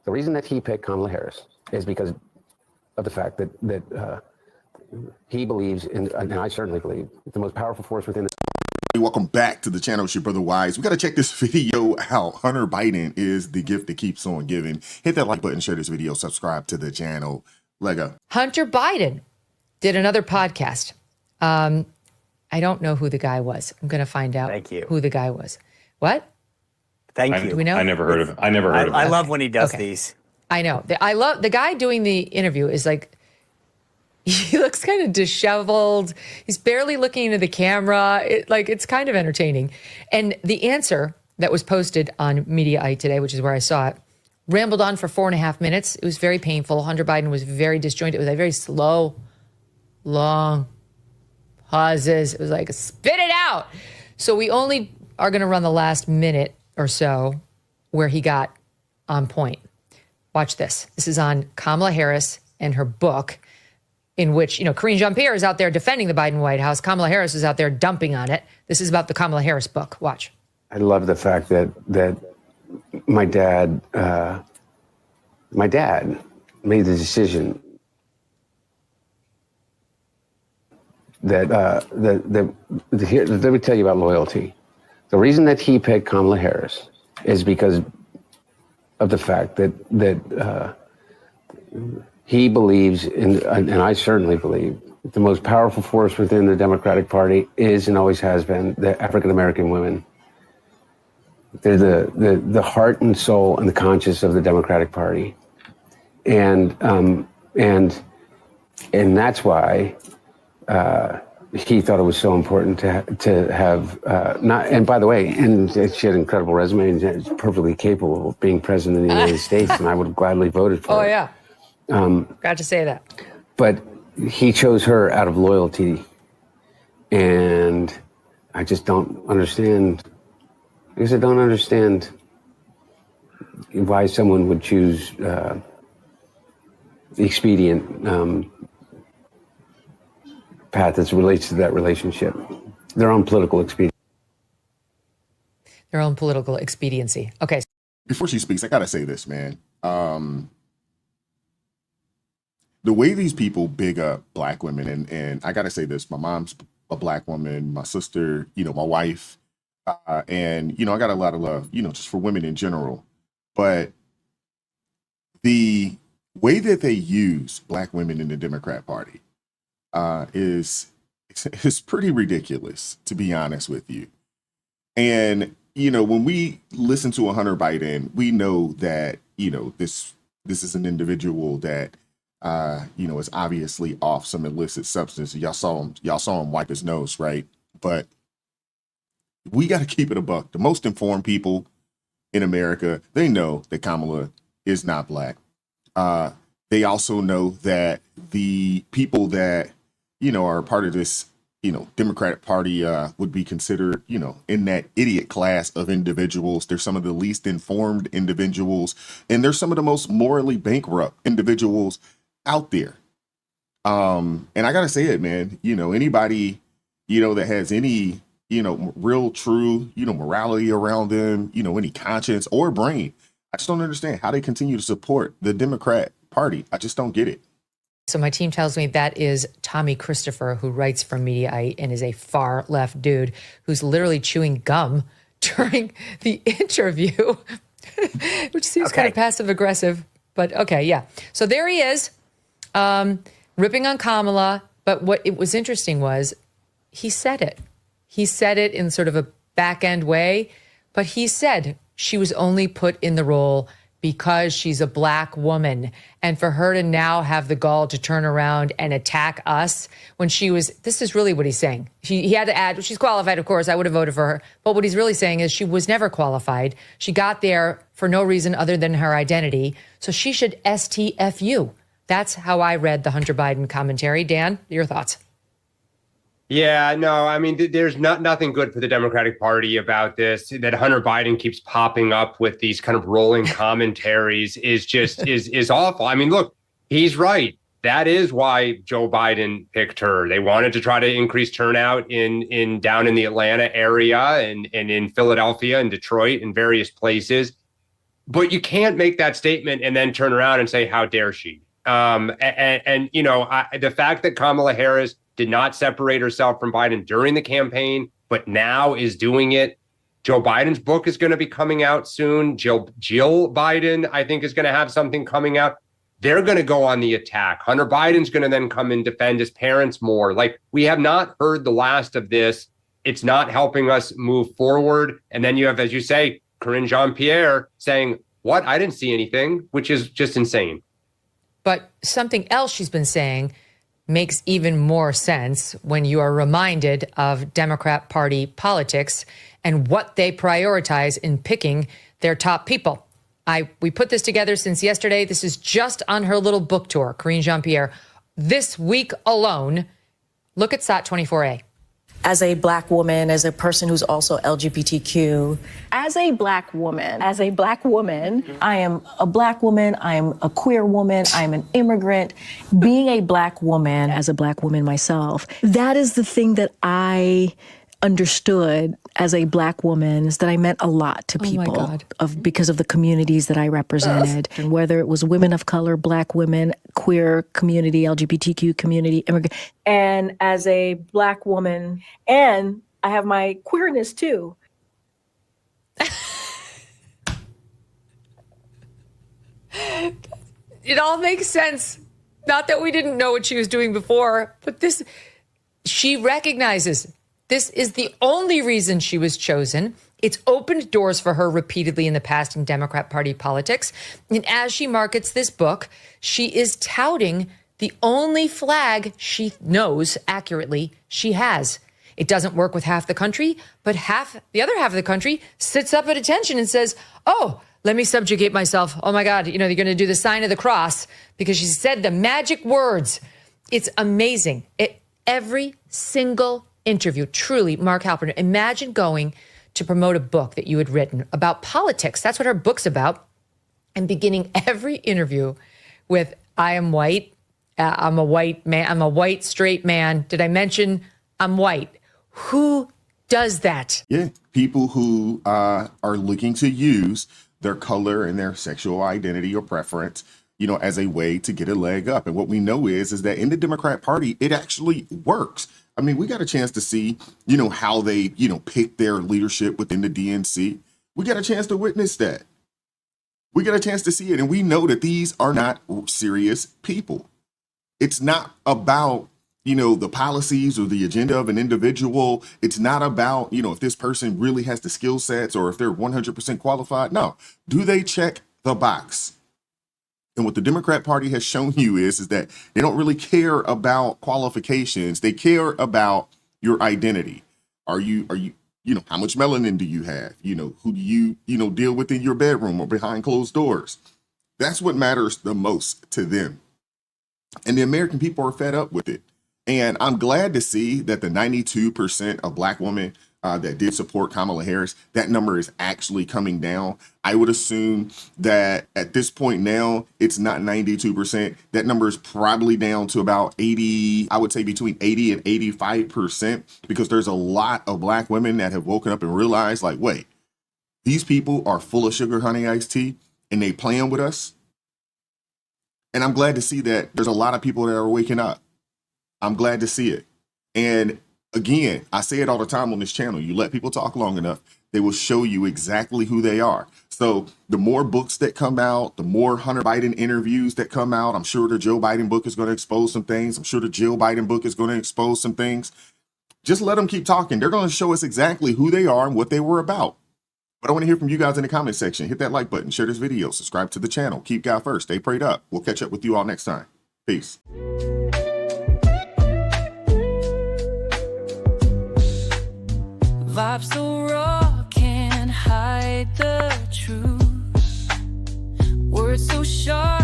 The reason that he picked Kamala Harris is because of the fact that he believes in, and I certainly believe, the most powerful force within the... Hey, welcome back to the channel. It's your brother Wise. We got to check this video out. Hunter Biden is the gift that keeps on giving. Hit that like button, share this video, subscribe to the channel. Lego. Hunter Biden did another podcast. I don't know who the guy was. I'm going to find out who the guy was. What? Thank you. Do we know? I never heard of him. I love when he does these. I know. I love the guy doing the interview is like, he looks kind of disheveled. He's barely looking into the camera. It's kind of entertaining. And the answer that was posted on Mediaite today, which is where I saw it, rambled on for 4.5 minutes. It was very painful. Hunter Biden was very disjointed. It was like very slow, long pauses. It was like, spit it out. So we only are going to run the last minute or so where he got on point. Watch this. This is on Kamala Harris and her book, in which, Karine Jean-Pierre is out there defending the Biden White House. Kamala Harris is out there dumping on it. This is about the Kamala Harris book. Watch. I love the fact that my dad made the decision here, let me tell you about loyalty. The reason that he picked Kamala Harris is because of the fact that he believes in, and I certainly believe, the most powerful force within the Democratic Party is and always has been the African American women. They're the heart and soul and the conscience of the Democratic Party, and that's why he thought it was so important to have not. And by the way, and she had an incredible resume and is perfectly capable of being president of the United States, and I would have gladly voted for her. Oh yeah. Got to say that. But he chose her out of loyalty, and I just don't understand. I guess I don't understand why someone would choose the expedient path as it relates to that relationship. Their own political expediency. Their own political expediency. Okay. Before she speaks, I got to say this, man. The way these people big up black women, and I got to say this, my mom's a black woman, my sister, my wife, and, I got a lot of love, just for women in general. But the way that they use black women in the Democrat Party is pretty ridiculous, to be honest with you. And, when we listen to a Hunter Biden, we know that, this is an individual that, is obviously off some illicit substance. Y'all saw him wipe his nose, right? But we got to keep it a buck. The most informed people in America, they know that Kamala is not black. They also know that the people that, are part of this, Democratic Party would be considered, in that idiot class of individuals. They're some of the least informed individuals, and they're some of the most morally bankrupt individuals out there. And I got to say it, man, anybody, that has any, real true, morality around them, any conscience or brain, I just don't understand how they continue to support the Democrat Party. I just don't get it. So my team tells me that is Tommy Christopher, who writes for Mediaite and is a far left dude who's literally chewing gum during the interview, which seems kind of passive aggressive, but okay. Yeah. So there he is, ripping on Kamala. But what it was interesting was he said it. He said it in sort of a back end way, but he said she was only put in the role because she's a black woman. And for her to now have the gall to turn around and attack us when she was, this is really what he's saying. He had to add, she's qualified, of course, I would have voted for her. But what he's really saying is she was never qualified. She got there for no reason other than her identity. So she should STFU. That's how I read the Hunter Biden commentary. Dan, your thoughts? Yeah, no, I mean, there's nothing good for the Democratic Party about this. That Hunter Biden keeps popping up with these kind of rolling commentaries is just is awful. I mean, look, he's right. That is why Joe Biden picked her. They wanted to try to increase turnout in down in the Atlanta area and in Philadelphia and Detroit and various places. But you can't make that statement and then turn around and say, how dare she? And you know, the fact that Kamala Harris did not separate herself from Biden during the campaign, but now is doing it. Joe Biden's book is going to be coming out soon. Jill Biden, I think, is going to have something coming out. They're going to go on the attack. Hunter Biden's going to then come and defend his parents more. Like, we have not heard the last of this. It's not helping us move forward. And then you have, as you say, Karine Jean-Pierre saying, what? I didn't see anything, which is just insane. But something else she's been saying makes even more sense when you are reminded of Democrat Party politics and what they prioritize in picking their top people. We put this together since yesterday. This is just on her little book tour, Karine Jean-Pierre. This week alone, look at SOT 24A. As a Black woman, as a person who's also LGBTQ. As a Black woman, I am a Black woman, I am a queer woman, I am an immigrant. Being a Black woman, as a Black woman myself, that is the thing that I understood as a Black woman, is that I meant a lot to people because of the communities that I represented. And whether it was women of color, Black women, queer community, LGBTQ community, immigrant. And as a Black woman, and I have my queerness too. It all makes sense. Not that we didn't know what she was doing before, but she recognizes this is the only reason she was chosen. It's opened doors for her repeatedly in the past in Democrat Party politics. And as she markets this book, she is touting the only flag she knows accurately she has. It doesn't work with half the country, but the other half of the country sits up at attention and says, oh, let me subjugate myself. Oh my God, you're going to do the sign of the cross because she said the magic words. It's amazing. Every single interview, truly, Mark Halpern, imagine going to promote a book that you had written about politics. That's what her book's about. And beginning every interview with, I am white. I'm a white man. I'm a white straight man. Did I mention I'm white? Who does that? Yeah, people who are looking to use their color and their sexual identity or preference, as a way to get a leg up. And what we know is that in the Democrat Party, it actually works. I mean, we got a chance to see, how they, pick their leadership within the DNC. We got a chance to witness that. We got a chance to see it. And we know that these are not serious people. It's not about, the policies or the agenda of an individual. It's not about, if this person really has the skill sets or if they're 100% qualified. No. Do they check the box? And what the Democrat Party has shown you is that they don't really care about qualifications. They care about your identity. Are you, how much melanin do you have? Who do you, deal with in your bedroom or behind closed doors? That's what matters the most to them. And the American people are fed up with it. And I'm glad to see that the 92% of Black women that did support Kamala Harris, that number is actually coming down. I would assume that at this point now, it's not 92%. That number is probably down to about 80, I would say between 80 and 85%, because there's a lot of Black women that have woken up and realized, like, wait, these people are full of sugar, honey, iced tea, and they playing with us. And I'm glad to see that there's a lot of people that are waking up. I'm glad to see it. And again, I say it all the time on this channel. You let people talk long enough, they will show you exactly who they are. So the more books that come out, the more Hunter Biden interviews that come out, I'm sure the Joe Biden book is going to expose some things. I'm sure the Jill Biden book is going to expose some things. Just let them keep talking. They're going to show us exactly who they are and what they were about. But I want to hear from you guys in the comment section. Hit that like button, share this video, subscribe to the channel. Keep God first. Stay prayed up. We'll catch up with you all next time. Peace. Vibes so raw, can't hide the truth. Words so sharp.